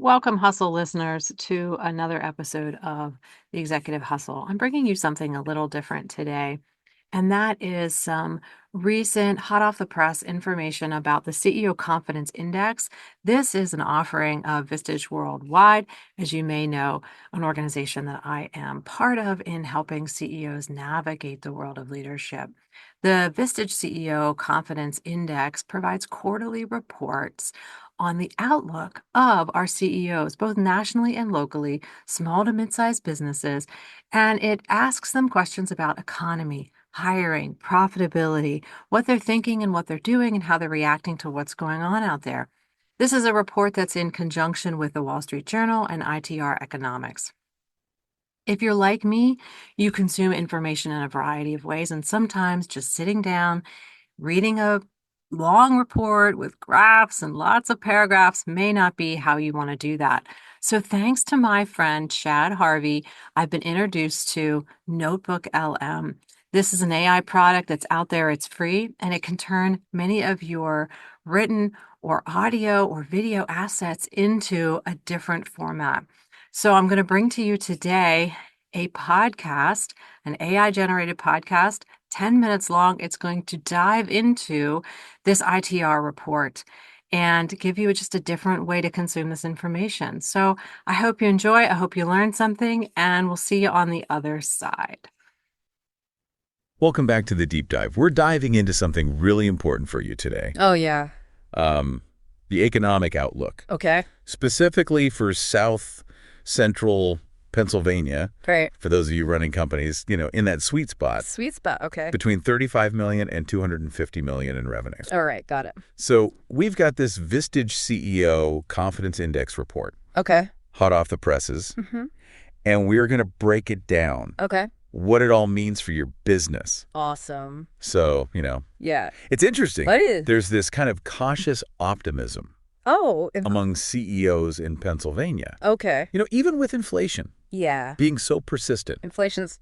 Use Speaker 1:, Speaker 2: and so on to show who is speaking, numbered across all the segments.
Speaker 1: Welcome, Hustle listeners, to another episode of the Executive Hustle. I'm bringing you something a little different today, and that is some recent, hot off the press information about the CEO Confidence Index. This is an offering of Vistage Worldwide, as you may know, an organization that I am part of in helping CEOs navigate the world of leadership. The Vistage CEO Confidence Index provides quarterly reports on the outlook of our CEOs, both nationally and locally, small to mid-sized businesses, and it asks them questions about economy, hiring, profitability, what they're thinking and what they're doing, and how they're reacting to what's going on out there. This is a report that's in conjunction with the Wall Street Journal and ITR Economics. If you're like me, you consume information in a variety of ways, and sometimes just sitting down, reading a long report with graphs and lots of paragraphs may not be how you want to do that. So thanks to my friend Chad Harvey, I've been introduced to Notebook LM. This is an AI product that's out there. It's free, and it can turn many of your written or audio or video assets into a different format. So I'm going to bring to you today a podcast, an AI-generated podcast, 10 minutes long. It's going to dive into this ITR report and give you just a different way to consume this information. So I hope you enjoy. I hope you learn something, and we'll see you on the other side.
Speaker 2: Welcome back to the deep dive. We're diving into something really important for you today.
Speaker 3: Oh, yeah.
Speaker 2: The economic outlook.
Speaker 3: Okay.
Speaker 2: Specifically for South Central Pennsylvania.
Speaker 3: Right.
Speaker 2: For those of you running companies, in that sweet spot.
Speaker 3: Sweet spot. Okay.
Speaker 2: Between 35 million and 250 million in revenue.
Speaker 3: All right. Got it.
Speaker 2: So we've got this Vistage CEO Confidence Index report.
Speaker 3: Okay.
Speaker 2: Hot off the presses. And we're going to break it down.
Speaker 3: Okay.
Speaker 2: What it all means for your business.
Speaker 3: Awesome.
Speaker 2: So,
Speaker 3: Yeah.
Speaker 2: it's interesting.
Speaker 3: What is?
Speaker 2: There's this kind of cautious optimism
Speaker 3: Oh.
Speaker 2: among CEOs in Pennsylvania.
Speaker 3: Okay.
Speaker 2: Even with inflation
Speaker 3: Yeah.
Speaker 2: being so persistent,
Speaker 3: Inflation's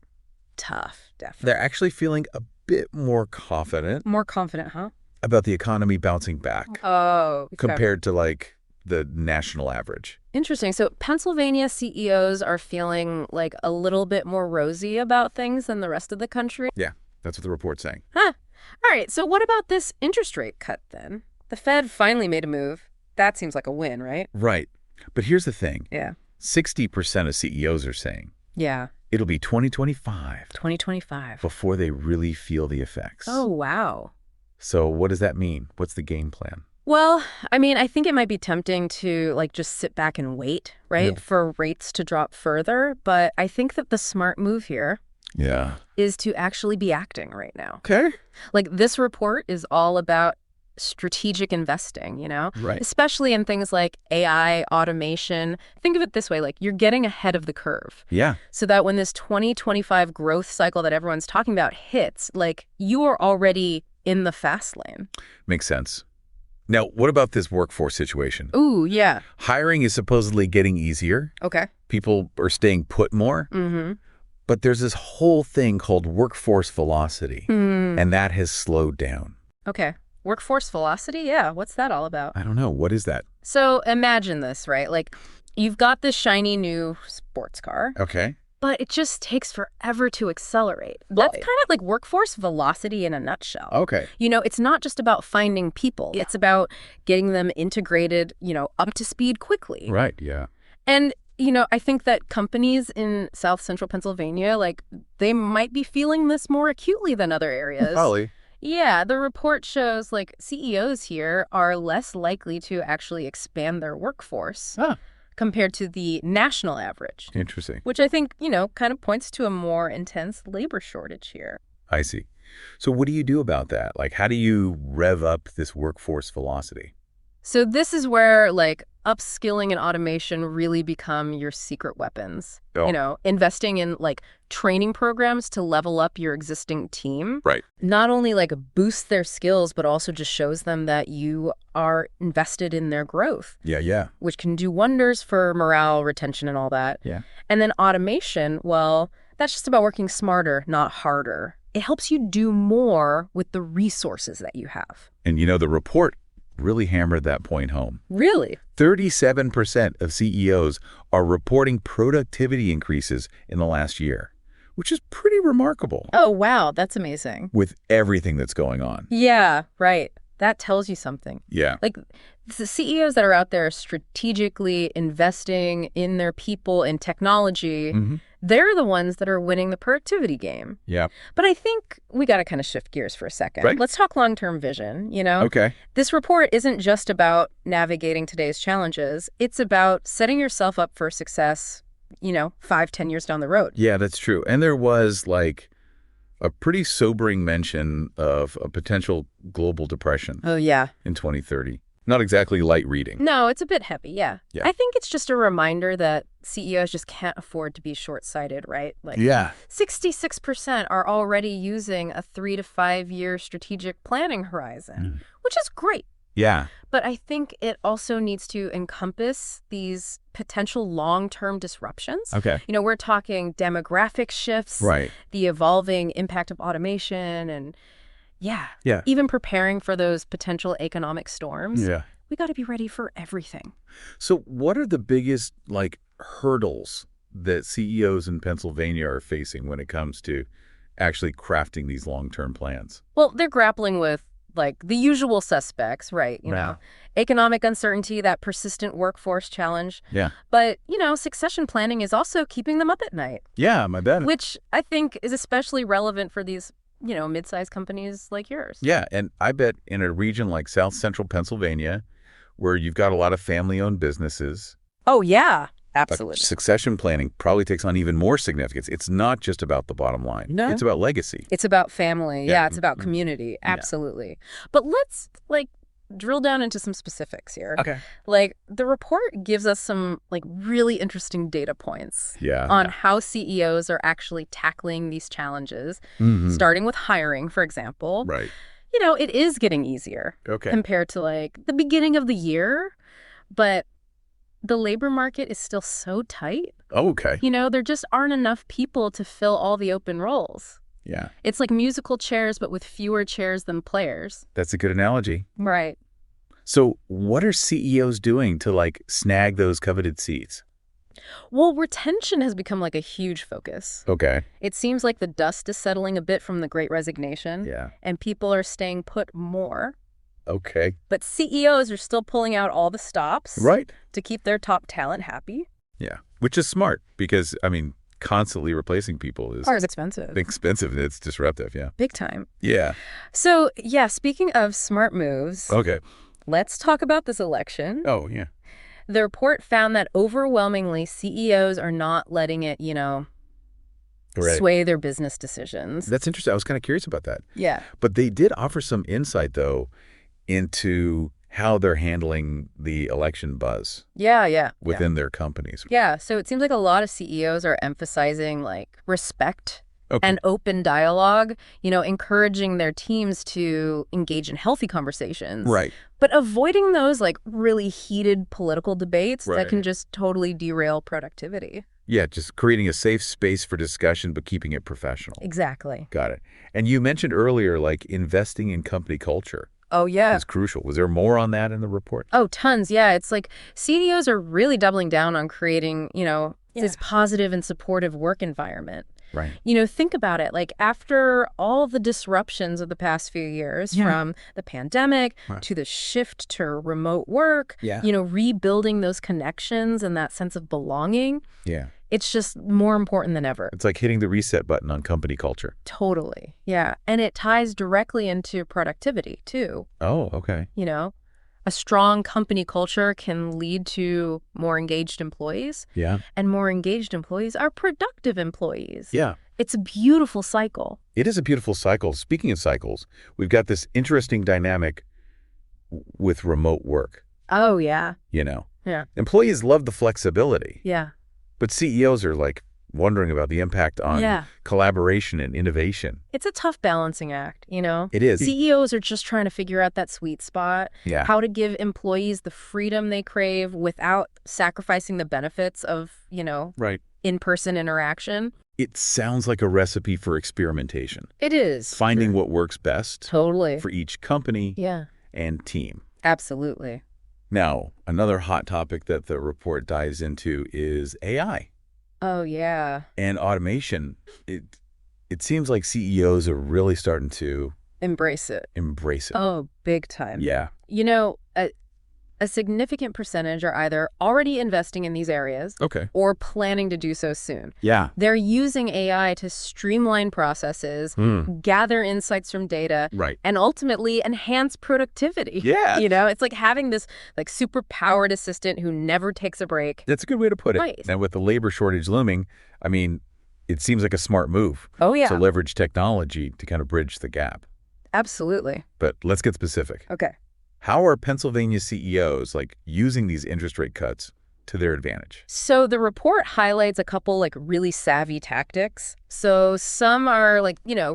Speaker 3: tough, definitely.
Speaker 2: they're actually feeling a bit more confident
Speaker 3: More confident, huh?
Speaker 2: about the economy bouncing back
Speaker 3: Oh. Okay.
Speaker 2: compared to the national average.
Speaker 3: Interesting. So Pennsylvania CEOs are feeling like a little bit more rosy about things than the rest of the country.
Speaker 2: Yeah, that's what the report's saying.
Speaker 3: Huh. All right. So what about this interest rate cut then? The Fed finally made a move. That seems like a win, right?
Speaker 2: Right. But here's the thing.
Speaker 3: Yeah.
Speaker 2: 60% of CEOs are saying
Speaker 3: Yeah.
Speaker 2: it'll be 2025
Speaker 3: 2025.
Speaker 2: before they really feel the effects.
Speaker 3: Oh, wow.
Speaker 2: So what does that mean? What's the game plan?
Speaker 3: Well, I mean, I think it might be tempting to just sit back and wait, right,
Speaker 2: Yeah.
Speaker 3: for rates to drop further. But I think that the smart move here
Speaker 2: Yeah.
Speaker 3: is to actually be acting right now.
Speaker 2: Okay.
Speaker 3: This report is all about strategic investing,
Speaker 2: Right.
Speaker 3: especially in things like AI, automation. Think of it this way, you're getting ahead of the curve
Speaker 2: Yeah.
Speaker 3: so that when this 2025 growth cycle that everyone's talking about hits, you are already in the fast lane.
Speaker 2: Makes sense. Now, what about this workforce situation?
Speaker 3: Ooh, yeah.
Speaker 2: Hiring is supposedly getting easier.
Speaker 3: Okay.
Speaker 2: People are staying put more.
Speaker 3: Mm-hmm.
Speaker 2: But there's this whole thing called workforce velocity, and that has slowed down.
Speaker 3: Okay. Workforce velocity? Yeah. What's that all about?
Speaker 2: I don't know. What is that?
Speaker 3: So imagine this, right? You've got this shiny new sports car,
Speaker 2: Okay.
Speaker 3: but it just takes forever to accelerate. That's kind of like workforce velocity in a nutshell.
Speaker 2: Okay.
Speaker 3: It's not just about finding people. It's about getting them integrated, up to speed quickly.
Speaker 2: Right. Yeah.
Speaker 3: And, I think that companies in South Central Pennsylvania, they might be feeling this more acutely than other areas.
Speaker 2: Probably.
Speaker 3: Yeah, the report shows CEOs here are less likely to actually expand their workforce compared to the national average.
Speaker 2: Interesting.
Speaker 3: Which I think, kind of points to a more intense labor shortage here.
Speaker 2: I see. So what do you do about that? How do you rev up this workforce velocity?
Speaker 3: So this is where upskilling and automation really become your secret weapons.
Speaker 2: Oh.
Speaker 3: Investing in training programs to level up your existing team.
Speaker 2: Right.
Speaker 3: Not only boosts their skills, but also just shows them that you are invested in their growth.
Speaker 2: Yeah. Yeah.
Speaker 3: Which can do wonders for morale, retention, and all that.
Speaker 2: Yeah.
Speaker 3: And then automation, well, that's just about working smarter, not harder. It helps you do more with the resources that you have.
Speaker 2: And the report really hammered that point home.
Speaker 3: Really?
Speaker 2: 37% of CEOs are reporting productivity increases in the last year, which is pretty remarkable
Speaker 3: Oh, wow. That's amazing.
Speaker 2: with everything that's going on.
Speaker 3: Yeah, right. That tells you something.
Speaker 2: Yeah.
Speaker 3: Like, the CEOs that are out there strategically investing in their people, in technology, they're the ones that are winning the productivity game.
Speaker 2: Yeah.
Speaker 3: But I think we got to kind of shift gears for a second.
Speaker 2: Right.
Speaker 3: Let's talk long-term vision,
Speaker 2: Okay.
Speaker 3: This report isn't just about navigating today's challenges. It's about setting yourself up for success, 5-10 years down the road.
Speaker 2: Yeah, that's true. And there was like a pretty sobering mention of a potential global depression
Speaker 3: Oh, yeah.
Speaker 2: in 2030. Not exactly light reading.
Speaker 3: No, it's a bit heavy, yeah.
Speaker 2: Yeah.
Speaker 3: I think it's just a reminder that CEOs just can't afford to be short-sighted, right? Like,
Speaker 2: Yeah.
Speaker 3: 66% are already using a 3 to 5 year strategic planning horizon, which is great.
Speaker 2: Yeah.
Speaker 3: But I think it also needs to encompass these potential long-term disruptions.
Speaker 2: Okay.
Speaker 3: We're talking demographic shifts,
Speaker 2: Right.
Speaker 3: the evolving impact of automation, and
Speaker 2: Yeah.
Speaker 3: even preparing for those potential economic storms.
Speaker 2: Yeah.
Speaker 3: We got to be ready for everything.
Speaker 2: So what are the biggest hurdles that CEOs in Pennsylvania are facing when it comes to actually crafting these long-term plans?
Speaker 3: Well, they're grappling with the usual suspects, right?
Speaker 2: Yeah.
Speaker 3: Economic uncertainty, that persistent workforce challenge.
Speaker 2: Yeah.
Speaker 3: But, succession planning is also keeping them up at night,
Speaker 2: Yeah, my bad.
Speaker 3: which I think is especially relevant for these, mid-sized companies like yours.
Speaker 2: Yeah, and I bet in a region like South Central Pennsylvania, where you've got a lot of family-owned businesses,
Speaker 3: Oh, yeah, absolutely.
Speaker 2: succession planning probably takes on even more significance. It's not just about the bottom line.
Speaker 3: No.
Speaker 2: It's about legacy.
Speaker 3: It's about family.
Speaker 2: Yeah.
Speaker 3: Yeah, it's about community. Absolutely. But let's, drill down into some specifics here.
Speaker 2: Okay.
Speaker 3: The report gives us some, really interesting data points
Speaker 2: Yeah.
Speaker 3: on how CEOs are actually tackling these challenges, starting with hiring, for example.
Speaker 2: Right.
Speaker 3: It is getting easier
Speaker 2: Okay.
Speaker 3: compared to, the beginning of the year, but the labor market is still so tight.
Speaker 2: Oh, okay.
Speaker 3: There just aren't enough people to fill all the open roles.
Speaker 2: Yeah.
Speaker 3: It's like musical chairs, but with fewer chairs than players.
Speaker 2: That's a good analogy.
Speaker 3: Right.
Speaker 2: So what are CEOs doing to snag those coveted seats?
Speaker 3: Well, retention has become a huge focus.
Speaker 2: Okay.
Speaker 3: It seems like the dust is settling a bit from the Great Resignation.
Speaker 2: Yeah.
Speaker 3: And people are staying put more.
Speaker 2: Okay.
Speaker 3: But CEOs are still pulling out all the stops.
Speaker 2: Right.
Speaker 3: To keep their top talent happy.
Speaker 2: Yeah. Which is smart because, constantly replacing people is
Speaker 3: expensive.
Speaker 2: expensive and it's disruptive. Yeah.
Speaker 3: Big time.
Speaker 2: Yeah.
Speaker 3: So, speaking of smart moves,
Speaker 2: Okay.
Speaker 3: let's talk about this election.
Speaker 2: Oh, yeah.
Speaker 3: The report found that overwhelmingly CEOs are not letting it,
Speaker 2: Right.
Speaker 3: sway their business decisions.
Speaker 2: That's interesting. I was kind of curious about that.
Speaker 3: Yeah.
Speaker 2: But they did offer some insight, into how they're handling the election buzz
Speaker 3: Yeah.
Speaker 2: within their companies.
Speaker 3: Yeah. So it seems like a lot of CEOs are emphasizing respect
Speaker 2: Okay.
Speaker 3: and open dialogue, encouraging their teams to engage in healthy conversations.
Speaker 2: Right.
Speaker 3: But avoiding those really heated political debates
Speaker 2: Right.
Speaker 3: that can just totally derail productivity.
Speaker 2: Yeah, just creating a safe space for discussion, but keeping it professional.
Speaker 3: Exactly.
Speaker 2: Got it. And you mentioned earlier, investing in company culture
Speaker 3: Oh, yeah.
Speaker 2: is crucial. Was there more on that in the report?
Speaker 3: Oh, tons. Yeah. It's CEOs are really doubling down on creating, this positive and supportive work environment.
Speaker 2: Right.
Speaker 3: Think about it. After all the disruptions of the past few years, from the pandemic to the shift to remote work, rebuilding those connections and that sense of belonging,
Speaker 2: Yeah.
Speaker 3: it's just more important than ever.
Speaker 2: It's like hitting the reset button on company culture.
Speaker 3: Totally. Yeah. And it ties directly into productivity, too.
Speaker 2: Oh, okay.
Speaker 3: A strong company culture can lead to more engaged employees.
Speaker 2: Yeah.
Speaker 3: And more engaged employees are productive employees.
Speaker 2: Yeah.
Speaker 3: It's a beautiful cycle.
Speaker 2: It is a beautiful cycle. Speaking of cycles, we've got this interesting dynamic with remote work.
Speaker 3: Oh, yeah. Yeah.
Speaker 2: Employees love the flexibility,
Speaker 3: Yeah.
Speaker 2: but CEOs are wondering about the impact on collaboration and innovation.
Speaker 3: It's a tough balancing act,
Speaker 2: It is.
Speaker 3: CEOs are just trying to figure out that sweet spot,
Speaker 2: Yeah.
Speaker 3: how to give employees the freedom they crave without sacrificing the benefits of,
Speaker 2: Right.
Speaker 3: in-person interaction.
Speaker 2: It sounds like a recipe for experimentation.
Speaker 3: It is.
Speaker 2: Finding what works best
Speaker 3: Totally.
Speaker 2: for each company
Speaker 3: Yeah.
Speaker 2: and team.
Speaker 3: Absolutely.
Speaker 2: Now, another hot topic that the report dives into is AI.
Speaker 3: Oh, yeah.
Speaker 2: And automation. It seems like CEOs are really starting to
Speaker 3: Embrace it.
Speaker 2: embrace it.
Speaker 3: Oh, big time.
Speaker 2: Yeah.
Speaker 3: You know, a significant percentage are either already investing in these areas
Speaker 2: Okay.
Speaker 3: or planning to do so soon.
Speaker 2: Yeah.
Speaker 3: They're using AI to streamline processes, gather insights from data,
Speaker 2: Right.
Speaker 3: and ultimately enhance productivity.
Speaker 2: Yeah.
Speaker 3: You know, it's like having this like super powered assistant who never takes a break.
Speaker 2: That's a good way to put it.
Speaker 3: Right.
Speaker 2: And with the labor shortage looming, I mean, it seems like a smart move
Speaker 3: Oh, yeah.
Speaker 2: to leverage technology to kind of bridge the gap.
Speaker 3: Absolutely.
Speaker 2: But let's get specific.
Speaker 3: Okay.
Speaker 2: How are Pennsylvania CEOs using these interest rate cuts to their advantage?
Speaker 3: So the report highlights a couple really savvy tactics. So some are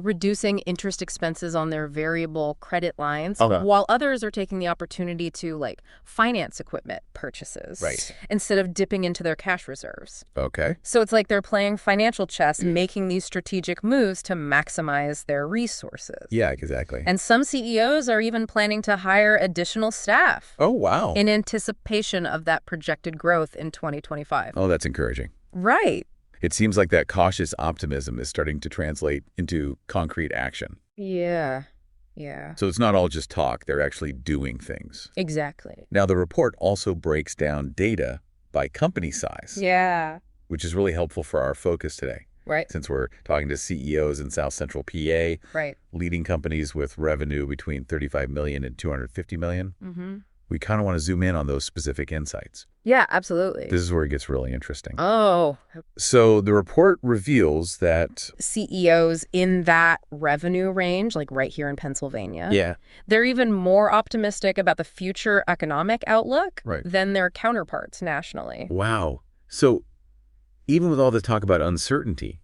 Speaker 3: reducing interest expenses on their variable credit lines, while others are taking the opportunity to finance equipment purchases instead of dipping into their cash reserves.
Speaker 2: Okay.
Speaker 3: So it's like they're playing financial chess, making these strategic moves to maximize their resources.
Speaker 2: Yeah, exactly.
Speaker 3: And some CEOs are even planning to hire additional staff.
Speaker 2: Oh, wow.
Speaker 3: In anticipation of that projected growth in 2025.
Speaker 2: Oh, that's encouraging.
Speaker 3: Right.
Speaker 2: It seems like that cautious optimism is starting to translate into concrete action.
Speaker 3: Yeah. Yeah.
Speaker 2: So it's not all just talk. They're actually doing things.
Speaker 3: Exactly.
Speaker 2: Now, the report also breaks down data by company size.
Speaker 3: Yeah.
Speaker 2: Which is really helpful for our focus today.
Speaker 3: Right.
Speaker 2: Since we're talking to CEOs in South Central PA,
Speaker 3: right.
Speaker 2: leading companies with revenue between $35 million and $250 million.
Speaker 3: Mm-hmm.
Speaker 2: We kind of want to zoom in on those specific insights.
Speaker 3: Yeah, absolutely.
Speaker 2: This is where it gets really interesting.
Speaker 3: Oh.
Speaker 2: So the report reveals that
Speaker 3: CEOs in that revenue range, right here in Pennsylvania,
Speaker 2: yeah,
Speaker 3: they're even more optimistic about the future economic outlook than their counterparts nationally.
Speaker 2: Wow. So even with all the talk about uncertainty,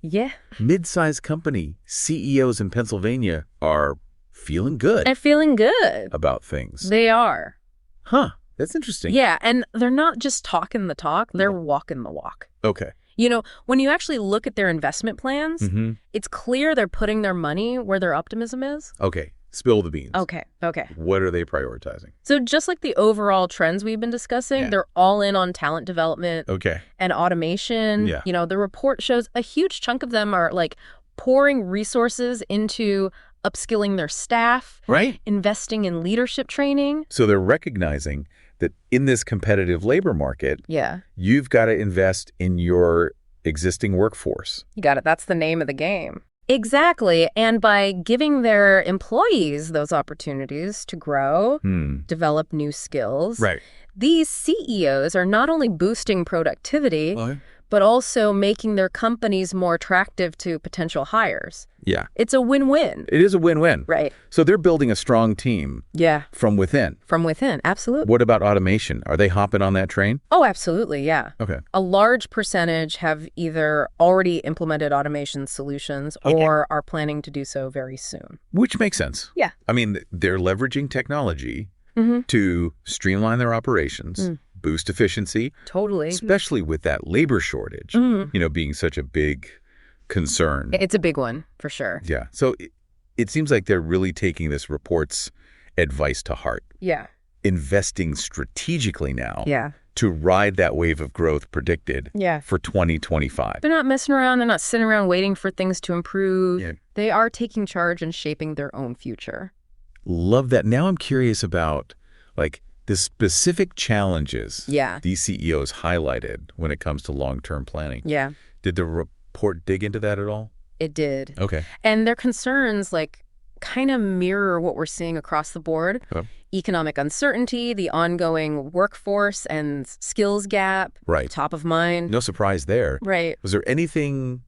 Speaker 2: mid-sized company CEOs in Pennsylvania are feeling good.
Speaker 3: They're feeling good
Speaker 2: about things.
Speaker 3: They are.
Speaker 2: Huh. That's interesting.
Speaker 3: Yeah, and they're not just talking the talk, they're walking the walk.
Speaker 2: Okay.
Speaker 3: You know, when you actually look at their investment plans, it's clear they're putting their money where their optimism is.
Speaker 2: Okay. Spill the beans.
Speaker 3: Okay.
Speaker 2: What are they prioritizing?
Speaker 3: So just like the overall trends we've been discussing, they're all in on talent development and automation.
Speaker 2: Yeah.
Speaker 3: You know, the report shows a huge chunk of them are pouring resources into upskilling their staff, investing in leadership training.
Speaker 2: So they're recognizing that in this competitive labor market, you've got to invest in your existing workforce.
Speaker 3: You got it. That's the name of the game. Exactly. And by giving their employees those opportunities to grow, develop new skills, these CEOs are not only boosting productivity, but also making their companies more attractive to potential hires.
Speaker 2: Yeah.
Speaker 3: It's a win-win.
Speaker 2: It is a win-win.
Speaker 3: Right.
Speaker 2: So they're building a strong team. From within.
Speaker 3: From within, absolutely.
Speaker 2: What about automation? Are they hopping on that train?
Speaker 3: Oh, absolutely, yeah.
Speaker 2: Okay.
Speaker 3: A large percentage have either already implemented automation solutions or are planning to do so very soon.
Speaker 2: Which makes sense.
Speaker 3: Yeah.
Speaker 2: I mean, they're leveraging technology to streamline their operations, boost efficiency.
Speaker 3: Totally.
Speaker 2: Especially with that labor shortage, being such a big concern.
Speaker 3: It's a big one, for sure.
Speaker 2: Yeah. So it seems like they're really taking this report's advice to heart.
Speaker 3: Yeah.
Speaker 2: Investing strategically now.
Speaker 3: Yeah.
Speaker 2: To ride that wave of growth predicted for 2025.
Speaker 3: They're not messing around. They're not sitting around waiting for things to improve.
Speaker 2: Yeah.
Speaker 3: They are taking charge and shaping their own future.
Speaker 2: Love that. Now I'm curious about the specific challenges these CEOs highlighted when it comes to long-term planning.
Speaker 3: Yeah.
Speaker 2: Did the report dig into that at all?
Speaker 3: It did.
Speaker 2: Okay.
Speaker 3: And their concerns kind of mirror what we're seeing across the board. Economic uncertainty, the ongoing workforce and skills gap. Top of mind.
Speaker 2: No surprise there.
Speaker 3: Right.
Speaker 2: Was there anything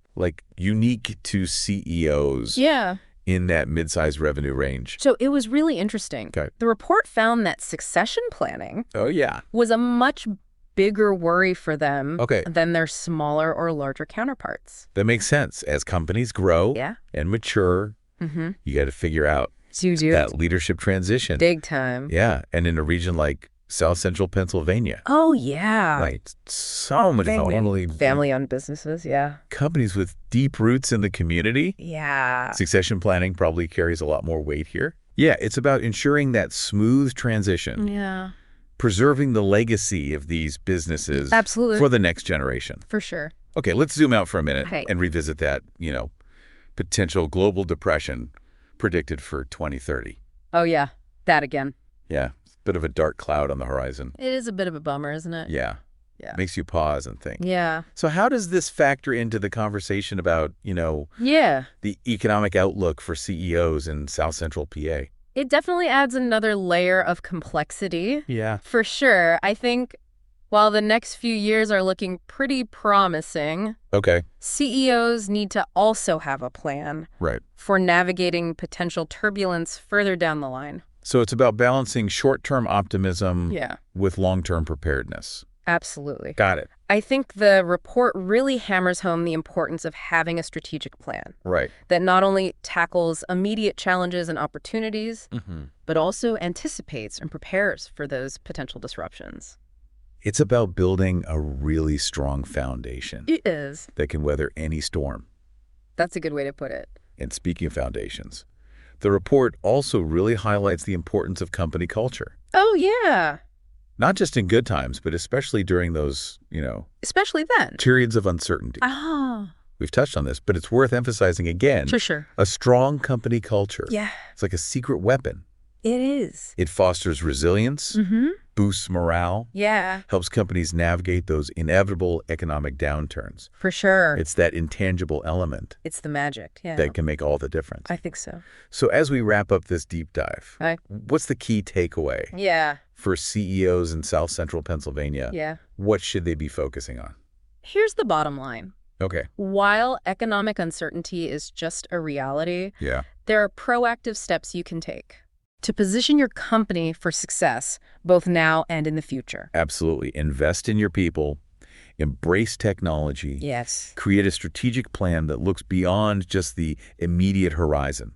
Speaker 2: unique to CEOs? In that mid-sized revenue range?
Speaker 3: So it was really interesting. The report found that succession planning was a much bigger worry for them than their smaller or larger counterparts.
Speaker 2: That makes sense. As companies grow and mature, you got to figure out that leadership transition.
Speaker 3: Big time.
Speaker 2: Yeah. And in a region like South Central Pennsylvania.
Speaker 3: Oh, yeah.
Speaker 2: So many
Speaker 3: family-owned businesses,
Speaker 2: companies with deep roots in the community.
Speaker 3: Yeah.
Speaker 2: Succession planning probably carries a lot more weight here. Yeah, it's about ensuring that smooth transition,
Speaker 3: Yeah.
Speaker 2: preserving the legacy of these businesses
Speaker 3: Absolutely.
Speaker 2: for the next generation.
Speaker 3: For sure.
Speaker 2: Okay, let's zoom out for a minute
Speaker 3: Okay.
Speaker 2: and revisit that, potential global depression predicted for 2030.
Speaker 3: Oh, yeah. That again.
Speaker 2: Yeah, it's a bit of a dark cloud on the horizon.
Speaker 3: It is a bit of a bummer, isn't it?
Speaker 2: Yeah.
Speaker 3: Yeah.
Speaker 2: Makes you pause and think.
Speaker 3: Yeah.
Speaker 2: So how does this factor into the conversation about,
Speaker 3: Yeah.
Speaker 2: the economic outlook for CEOs in South Central PA?
Speaker 3: It definitely adds another layer of complexity.
Speaker 2: Yeah.
Speaker 3: For sure. I think while the next few years are looking pretty promising,
Speaker 2: Okay.
Speaker 3: CEOs need to also have a plan
Speaker 2: Right.
Speaker 3: for navigating potential turbulence further down the line.
Speaker 2: So it's about balancing short-term optimism
Speaker 3: Yeah.
Speaker 2: with long-term preparedness.
Speaker 3: Absolutely.
Speaker 2: Got it.
Speaker 3: I think the report really hammers home the importance of having a strategic plan
Speaker 2: Right.
Speaker 3: that not only tackles immediate challenges and opportunities, but also anticipates and prepares for those potential disruptions.
Speaker 2: It's about building a really strong foundation
Speaker 3: It is.
Speaker 2: that can weather any storm.
Speaker 3: That's a good way to put it.
Speaker 2: And speaking of foundations, the report also really highlights the importance of company culture.
Speaker 3: Oh, yeah.
Speaker 2: Not just in good times, but especially during those,
Speaker 3: Especially then.
Speaker 2: periods of uncertainty.
Speaker 3: Ah,
Speaker 2: We've touched on this, but it's worth emphasizing again.
Speaker 3: for sure.
Speaker 2: A strong company culture.
Speaker 3: Yeah,
Speaker 2: It's like a secret weapon.
Speaker 3: it is.
Speaker 2: It fosters resilience, boosts morale,
Speaker 3: Yeah,
Speaker 2: helps companies navigate those inevitable economic downturns.
Speaker 3: for sure.
Speaker 2: It's that intangible element
Speaker 3: It's the magic. Yeah,
Speaker 2: that can make all the difference.
Speaker 3: I think so.
Speaker 2: So as we wrap up this deep dive,
Speaker 3: Right.
Speaker 2: what's the key takeaway
Speaker 3: Yeah,
Speaker 2: for CEOs in South Central Pennsylvania?
Speaker 3: yeah.
Speaker 2: What should they be focusing on?
Speaker 3: Here's the bottom line.
Speaker 2: Okay.
Speaker 3: While economic uncertainty is just a reality,
Speaker 2: Yeah.
Speaker 3: there are proactive steps you can take to position your company for success, both now and in the future.
Speaker 2: Absolutely. Invest in your people, embrace technology,
Speaker 3: Yes.
Speaker 2: create a strategic plan that looks beyond just the immediate horizon.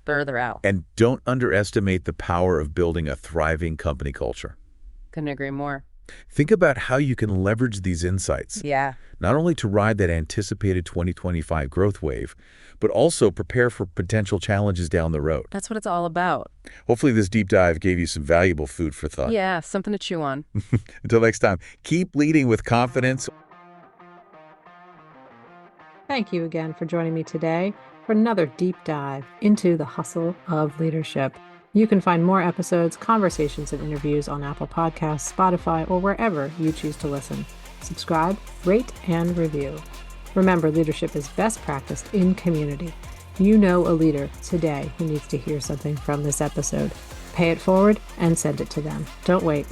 Speaker 3: Further out.
Speaker 2: And don't underestimate the power of building a thriving company culture.
Speaker 3: Couldn't agree more.
Speaker 2: Think about how you can leverage these insights,
Speaker 3: Yeah.
Speaker 2: not only to ride that anticipated 2025 growth wave, but also prepare for potential challenges down the road.
Speaker 3: That's what it's all about.
Speaker 2: Hopefully this deep dive gave you some valuable food for thought.
Speaker 3: Yeah, something to chew on.
Speaker 2: Until next time, keep leading with confidence.
Speaker 1: Thank you again for joining me today for another deep dive into the hustle of leadership. You can find more episodes, conversations, and interviews on Apple Podcasts, Spotify, or wherever you choose to listen. Subscribe, rate, and review. Remember, leadership is best practiced in community. You know a leader today who needs to hear something from this episode. Pay it forward and send it to them. Don't wait.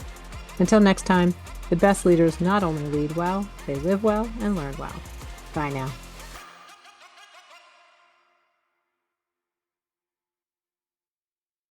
Speaker 1: Until next time, the best leaders not only lead well, they live well and learn well. Bye now.